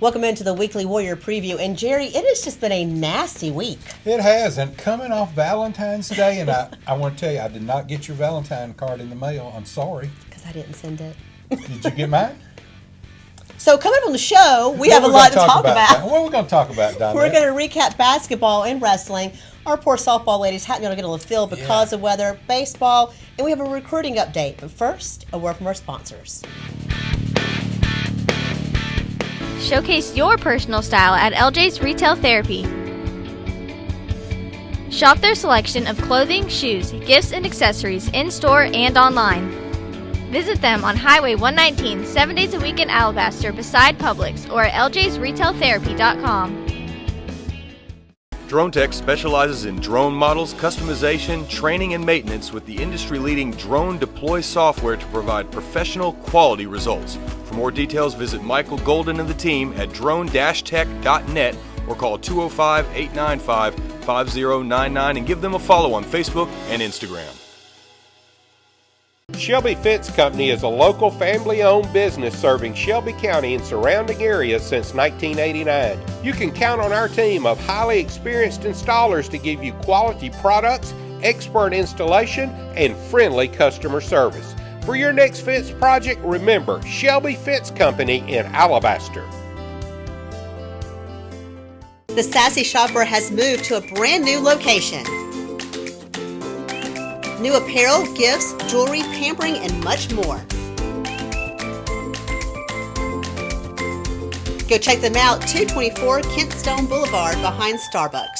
Welcome into the Weekly Warrior Preview. And Jerry, it has just been a nasty week. It has, and coming off Valentine's Day, and I want to tell you, I did not get your Valentine card in the mail. I'm sorry. Because I didn't send it. Did you get mine? So coming up on the show, we have a lot to talk about. What are we going to talk about, Don? We're going to recap basketball and wrestling. Our poor softball ladies haven't been able to get on the field because of weather, baseball, and we have a recruiting update. But first, a word from our sponsors. Showcase your personal style at LJ's Retail Therapy. Shop their selection of clothing, shoes, gifts, and accessories in-store and online. Visit them on Highway 119, 7 days a week in Alabaster beside Publix or at ljsretailtherapy.com. Drone Tech specializes in drone models, customization, training, and maintenance with the industry-leading Drone Deploy software to provide professional, quality results. For more details, visit Michael Golden and the team at drone-tech.net or call 205-895-5099 and give them a follow on Facebook and Instagram. Shelby Fence Company is a local family-owned business serving Shelby County and surrounding areas since 1989. You can count on our team of highly experienced installers to give you quality products, expert installation, and friendly customer service. For your next fence project, remember Shelby Fence Company in Alabaster. The Sassy Shopper has moved to a brand new location. New apparel, gifts, jewelry, pampering, and much more. Go check them out, 224 Kentstone Boulevard behind Starbucks.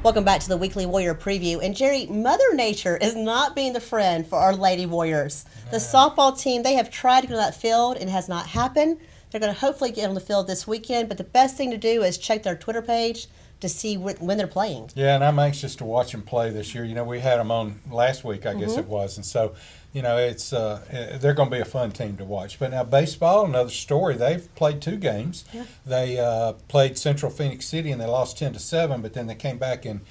Welcome back to the Weekly Warrior Preview. And Jerry, Mother Nature is not being the friend for our Lady Warriors. The softball team, they have tried to go to that field and it has not happened. They're going to hopefully get on the field this weekend, but the best thing to do is check their Twitter page to see when they're playing. Yeah, and I'm anxious to watch them play this year. You know, we had them on last week, I guess it was, and so, you know, it's they're going to be a fun team to watch. But now baseball, another story. They've played 2 games. Yeah. They played Central Phoenix City and they lost 10-7, but then they came back and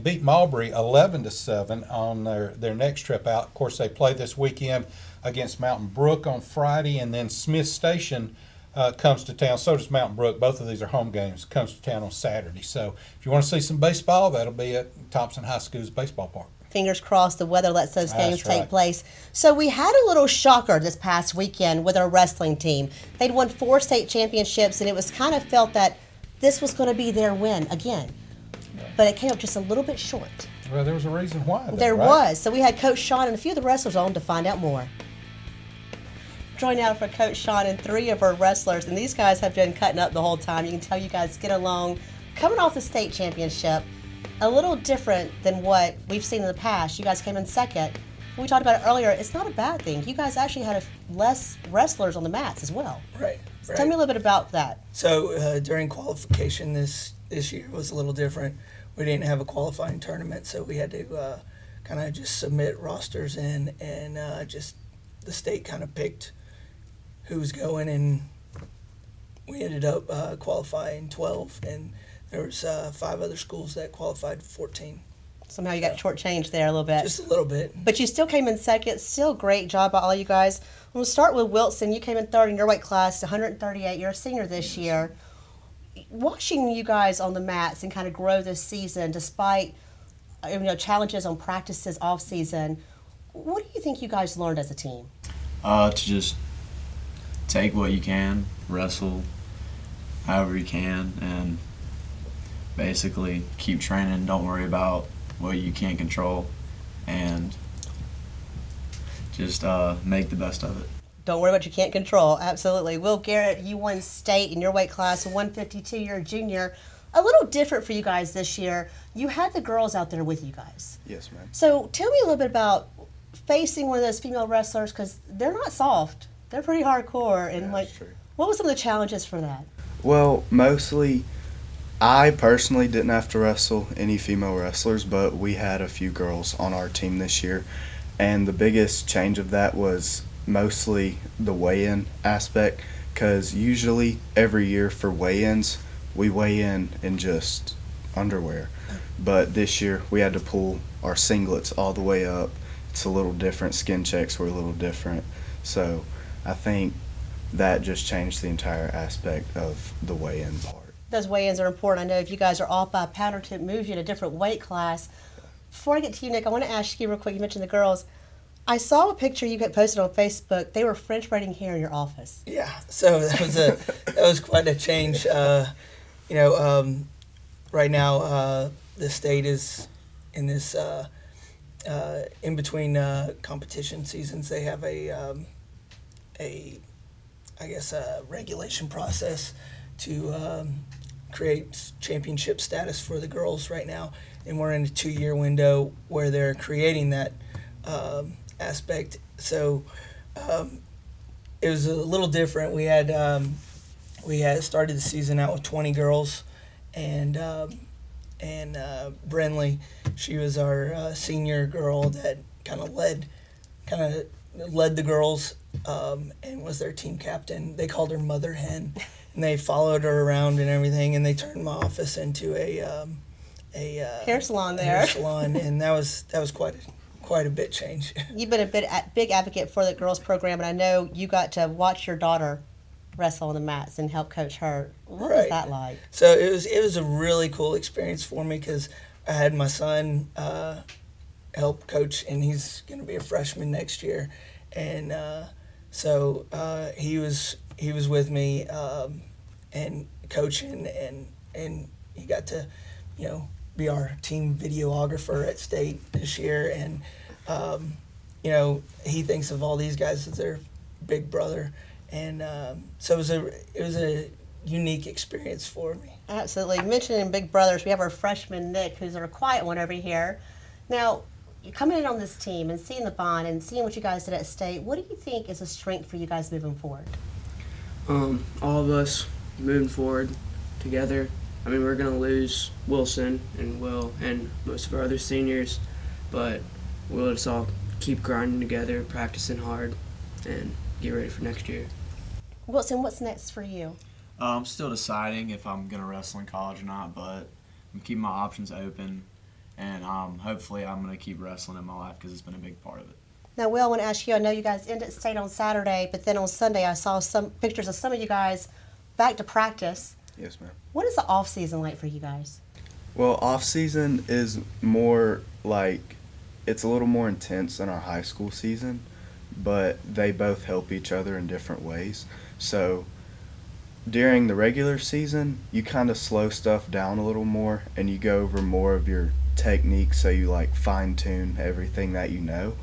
beat Marbury 11-7 on their next trip out. Of course, they play this weekend against Mountain Brook on Friday, and then Smith Station comes to town. So does Mountain Brook. Both of these are home games. Comes to town on Saturday. So if you want to see some baseball, that'll be at Thompson High School's baseball park. Fingers crossed the weather lets those games take place. So we had a little shocker this past weekend with our wrestling team. They'd won 4 state championships, and it was kind of felt that this was going to be their win again. But it came up just a little bit short. Well, there was a reason why. There was. So we had Coach Shawn and a few of the wrestlers on to find out more. Join out for Coach Shawn and 3 of our wrestlers, and these guys have been cutting up the whole time. You can tell you guys get along. Coming off the state championship, a little different than what we've seen in the past. You guys came in second. We talked about it earlier. It's not a bad thing. You guys actually had less wrestlers on the mats as well. Right. So tell me a little bit about that. So during qualification this year was a little different. We didn't have a qualifying tournament, so we had to kind of just submit rosters in, and just the state kind of picked who was going, and we ended up qualifying 12, and there was 5 other schools that qualified 14. Somehow you got shortchanged there a little bit. Just a little bit. But you still came in second. Still great job by all you guys. We'll start with Weltzin. You came in third in your weight class, 138. You're a senior this year. Watching you guys on the mats and kind of grow this season despite challenges on practices off season, what do you think you guys learned as a team? To just take what you can, wrestle however you can, and basically keep training. Don't worry about what you can't control, and just make the best of it. Don't worry about what you can't control. Absolutely. Will Garrett, you won state in your weight class, 152. You're a junior. A little different for you guys this year. You had the girls out there with you guys. Yes, ma'am. So tell me a little bit about facing one of those female wrestlers, because they're not soft. They're pretty hardcore. And that's true. What were some of the challenges for that? Well, mostly I personally didn't have to wrestle any female wrestlers, but we had a few girls on our team this year. And the biggest change of that was mostly the weigh-in aspect, because usually every year for weigh-ins, we weigh in just underwear. But this year we had to pull our singlets all the way up. It's a little different. Skin checks were a little different. So I think that just changed the entire aspect of the weigh-in part. Those weigh-ins are important. I know if you guys are off by a pound or two, it moves you to a different weight class. Before I get to you, Nick, I want to ask you real quick. You mentioned the girls. I saw a picture you got posted on Facebook. They were French braiding hair in your office. Yeah, so that was quite a change. Right now the state is in this in between competition seasons. They have a regulation process to create championship status for the girls right now, and we're in a 2-year window where they're creating that aspect. So it was a little different. We had started the season out with 20 girls, and Brenley, she was our senior girl that kind of led the girls and was their team captain. They called her Mother Hen, and they followed her around and everything, and they turned my office into a hair salon there. Hair salon, and that was quite a bit change. You've been a big advocate for the girls program, and I know you got to watch your daughter wrestle on the mats and help coach her. What was that like? So it was a really cool experience for me because I had my son help coach, and he's going to be a freshman next year, and so he was with me and coaching, and he got to be our team videographer at state this year, and he thinks of all these guys as their big brother, and so it was a unique experience for me. Absolutely. Mentioning big brothers, we have our freshman Nick, who's our quiet one over here. Now, you're coming in on this team and seeing the bond and seeing what you guys did at state. What do you think is a strength for you guys moving forward? All of us moving forward together. I mean, we're going to lose Weltzin and Will and most of our other seniors, but we'll just all keep grinding together, practicing hard, and get ready for next year. Weltzin, what's next for you? I'm still deciding if I'm going to wrestle in college or not, but I'm keeping my options open, and hopefully I'm going to keep wrestling in my life because it's been a big part of it. Now, Will, I want to ask you, I know you guys ended state on Saturday, but then on Sunday I saw some pictures of some of you guys back to practice. Yes, ma'am. What is the off season like for you guys? Well, off season is more like, it's a little more intense than our high school season, but they both help each other in different ways. So during the regular season, you kind of slow stuff down a little more, and you go over more of your technique, so you fine tune everything that you know.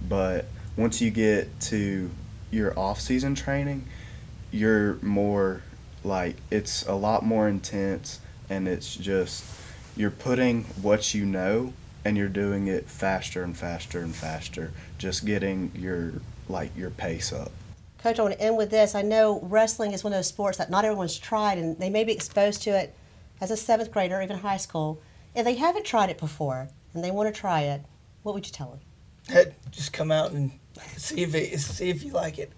But once you get to your off season training, you're more it's a lot more intense, and it's just, you're putting what you know and you're doing it faster and faster and faster, just getting your pace up. Coach, I want to end with this. I know wrestling is one of those sports that not everyone's tried, and they may be exposed to it as a 7th grader or even high school. If they haven't tried it before and they want to try it, what would you tell them? Just come out and see if you like it,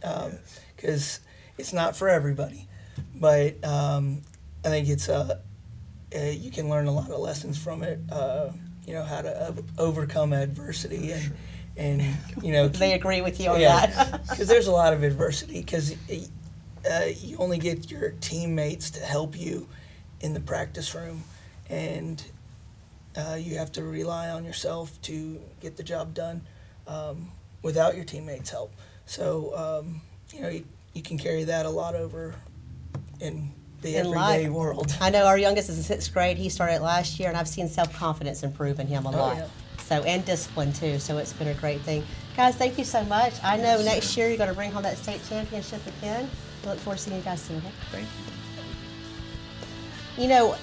because it's not for everybody. But I think it's you can learn a lot of lessons from it. How to overcome adversity, and they agree with you on that. Because there's a lot of adversity. Because you only get your teammates to help you in the practice room, and you have to rely on yourself to get the job done without your teammates' help. So you can carry that a lot over in the everyday world. I know our youngest is in 6th grade. He started last year, and I've seen self-confidence improve in him a lot. Yeah. So, and discipline too. So it's been a great thing. Guys, thank you so much. I know next year you're going to bring home that state championship again. I look forward to seeing you guys soon. Okay? Thank you.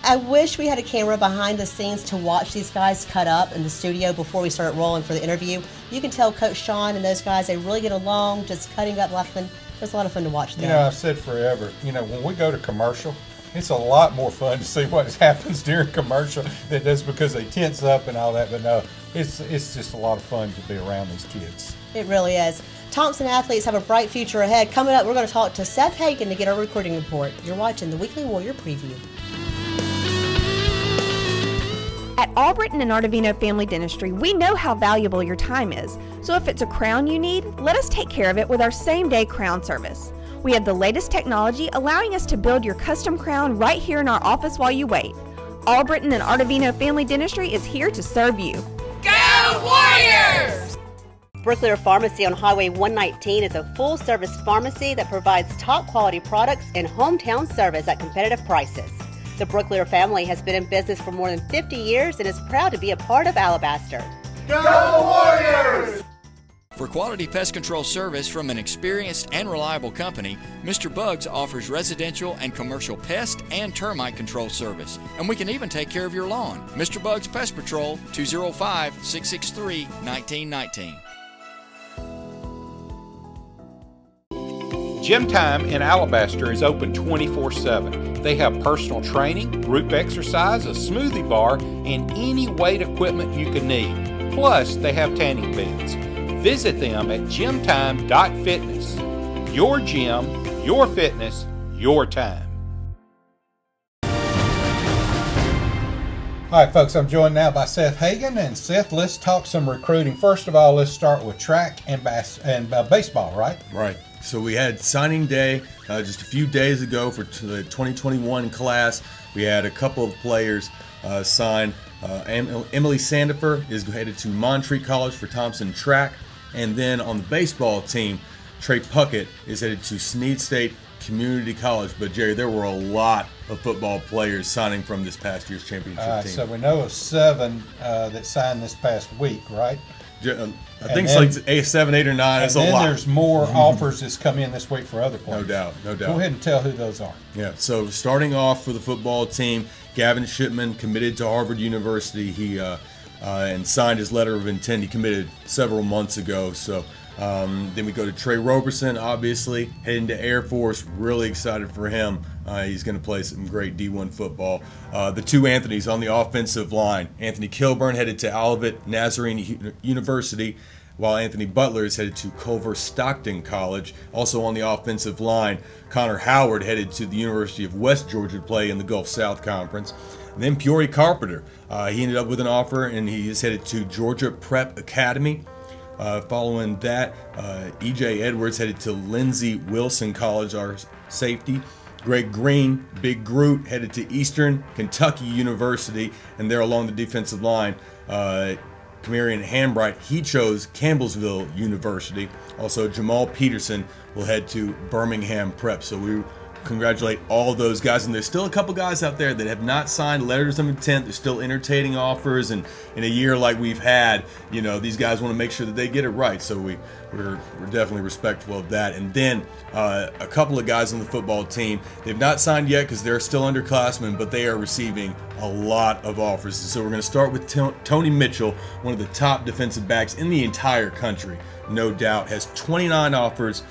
I wish we had a camera behind the scenes to watch these guys cut up in the studio before we started rolling for the interview. You can tell Coach Shawn and those guys, they really get along, just cutting up, laughing. It was a lot of fun to watch them. I've said forever, when we go to commercial, it's a lot more fun to see what happens during commercial than it is because they tense up and all that. But no, it's just a lot of fun to be around these kids. It really is. Thompson athletes have a bright future ahead. Coming up, we're going to talk to Seth Hagan to get our recruiting report. You're watching the Weekly Warrior Preview. At Albritton and Artavino Family Dentistry, we know how valuable your time is. So if it's a crown you need, let us take care of it with our same-day crown service. We have the latest technology allowing us to build your custom crown right here in our office while you wait. Albritton and Artavino Family Dentistry is here to serve you. Go Warriors! Brooklear Pharmacy on Highway 119 is a full-service pharmacy that provides top-quality products and hometown service at competitive prices. The Brooklear family has been in business for more than 50 years and is proud to be a part of Alabaster. Go Warriors! For quality pest control service from an experienced and reliable company, Mr. Bugs offers residential and commercial pest and termite control service. And we can even take care of your lawn. Mr. Bugs Pest Patrol, 205-663-1919. Gym Time in Alabaster is open 24/7. They have personal training, group exercise, a smoothie bar, and any weight equipment you can need. Plus, they have tanning beds. Visit them at gymtime.fitness. Your gym, your fitness, your time. All right, folks, I'm joined now by Seth Hagan. And Seth, let's talk some recruiting. First of all, let's start with track and baseball, right? Right. So we had signing day just a few days ago for the 2021 class. We had a couple of players sign. Emily Sandifer is headed to Montreat College for Thompson Track. And then on the baseball team, Trey Puckett is headed to Snead State Community College. But, Jerry, there were a lot of football players signing from this past year's championship team. So we know of 7 that signed this past week, right? I think it's like 7, 8, or 9. It's a lot. And then there's more offers that's come in this week for other players. No doubt. Go ahead and tell who those are. Yeah, so starting off for the football team, Gavin Shipman committed to Harvard University. He and signed his letter of intent. He committed several months ago. So then we go to Trey Roberson, obviously, heading to Air Force. Really excited for him. He's going to play some great D1 football. The 2 Anthonys on the offensive line. Anthony Kilburn headed to Olivet Nazarene University, while Anthony Butler is headed to Culver Stockton College. Also on the offensive line, Connor Howard headed to the University of West Georgia to play in the Gulf South Conference. And then Peoria Carpenter, he ended up with an offer, and he is headed to Georgia Prep Academy. Following that, E.J. Edwards headed to Lindsey Wilson College, our safety. Greg Green, Big Groot, headed to Eastern Kentucky University, and there along the defensive line, Camarion Hambright, he chose Campbellsville University. Also, Jamal Peterson will head to Birmingham Prep. So we congratulate all of those guys. And there's still a couple guys out there that have not signed letters of intent. They're still entertaining offers. And in a year like we've had, you know, these guys want to make sure that they get it right. So we're definitely respectful of that. And then a couple of guys on the football team, they've not signed yet because they're still underclassmen, but they are receiving a lot of offers. So we're going to start with Tony Mitchell, one of the top defensive backs in the entire country, no doubt, has 29 offers,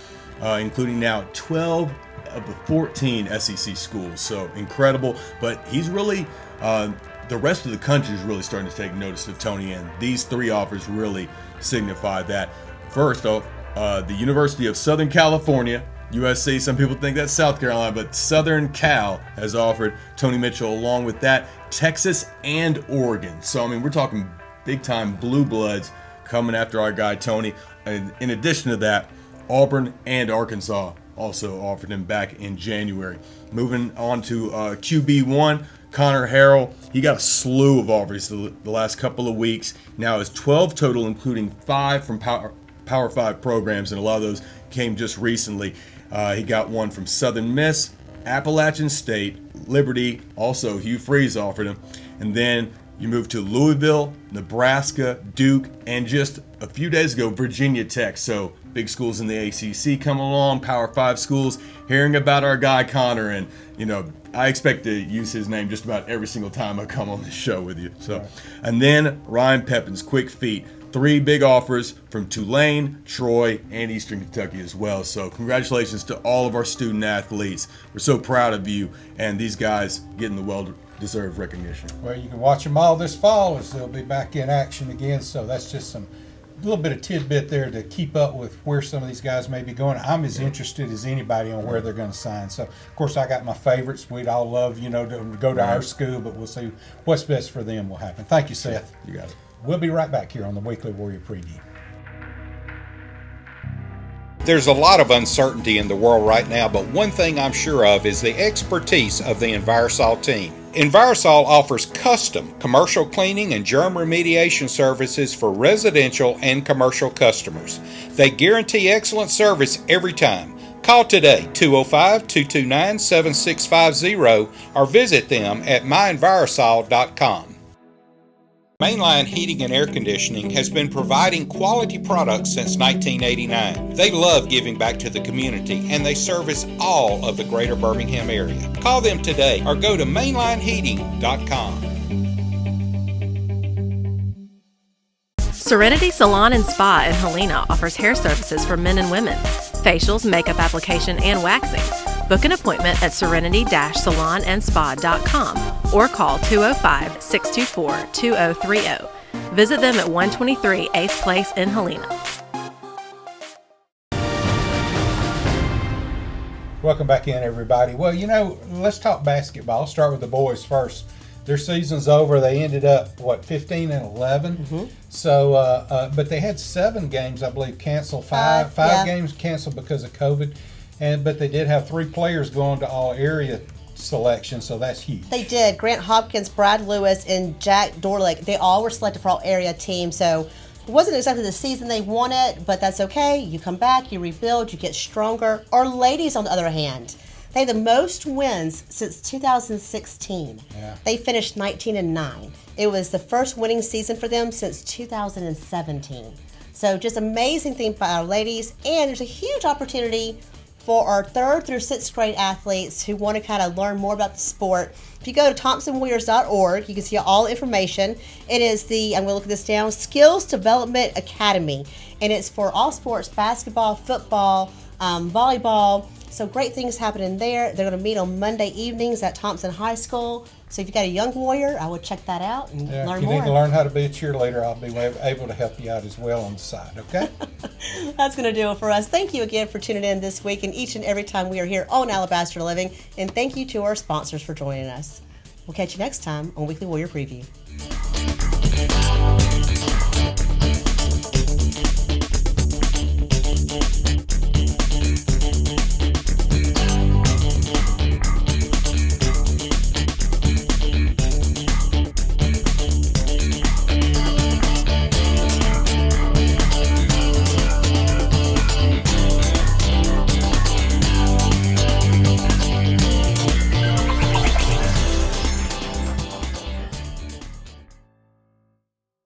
including now 12 of the 14 SEC schools. So incredible. But he's really, the rest of the country is really starting to take notice of Tony, and these 3 offers really signify that. First off, the University of Southern California, USC, some people think that's South Carolina, but Southern Cal has offered Tony Mitchell. Along with that, Texas and Oregon. So, I mean, we're talking big-time blue bloods coming after our guy Tony. And in addition to that, Auburn and Arkansas also offered him back in January. Moving on to QB1, Connor Harrell. He got a slew of offers the last couple of weeks. Now is 12 total, including 5 from Power 5 programs, and a lot of those came just recently. He got one from Southern Miss, Appalachian State, Liberty, also Hugh Freeze offered him. And then you move to Louisville, Nebraska, Duke, and just a few days ago, Virginia Tech. So big schools in the ACC come along, Power 5 schools, hearing about our guy Connor, and you know, I expect to use his name just about every single time I come on this show with you. So, and then Ryan Pepin's Quick Feet. 3 big offers from Tulane, Troy, and Eastern Kentucky as well. So congratulations to all of our student athletes. We're so proud of you, and these guys getting the well-deserved recognition. Well, you can watch them all this fall as they'll be back in action again. So that's just some little bit of tidbit there to keep up with where some of these guys may be going. I'm as interested as anybody on where they're going to sign. So, of course, I got my favorites. We'd all love, you know, to go to our school, but we'll see what's best for them will happen. Thank you, Seth. You got it. We'll be right back here on the Weekly Warrior Preview. There's a lot of uncertainty in the world right now, but one thing I'm sure of is the expertise of the Envirosol team. Envirosol offers custom commercial cleaning and germ remediation services for residential and commercial customers. They guarantee excellent service every time. Call today, 205-229-7650, or visit them at mynvirosol.com. Mainline Heating and Air Conditioning has been providing quality products since 1989. They love giving back to the community, and they service all of the greater Birmingham area. Call them today or go to mainlineheating.com. Serenity Salon and Spa in Helena offers hair services for men and women, facials, makeup application, and waxing. Book an appointment at serenity-salonandspa.com or call 205-624-2030. Visit them at 123 8th Place in Helena. Welcome back in, everybody. Well, let's talk basketball. Start with the boys first. Their season's over. They ended up 15-11. Mm-hmm. So, but they had 7 games, I believe, canceled. Five games canceled because of COVID, but they did have 3 players going to all area selection, so that's huge. They did. Grant Hopkins, Brad Lewis, and Jack Dorlick. They all were selected for all area teams. So it wasn't exactly the season they wanted, but that's okay. You come back, you rebuild, you get stronger. Our ladies, on the other hand, they have the most wins since 2016. Yeah. They finished 19-9. It was the first winning season for them since 2017. So just amazing thing by our ladies. And there's a huge opportunity for our 3rd through 6th grade athletes who want to kind of learn more about the sport. If you go to thompsonwarriors.org, you can see all the information. It is the, I'm going to look this down, Skills Development Academy. And it's for all sports, basketball, football, volleyball. So great things happening there. They're going to meet on Monday evenings at Thompson High School. So if you've got a young warrior, I would check that out and learn more. If you need to learn how to be a cheerleader, I'll be able to help you out as well on the side, okay? That's going to do it for us. Thank you again for tuning in this week and each and every time we are here on Alabaster Living. And thank you to our sponsors for joining us. We'll catch you next time on Weekly Warrior Preview.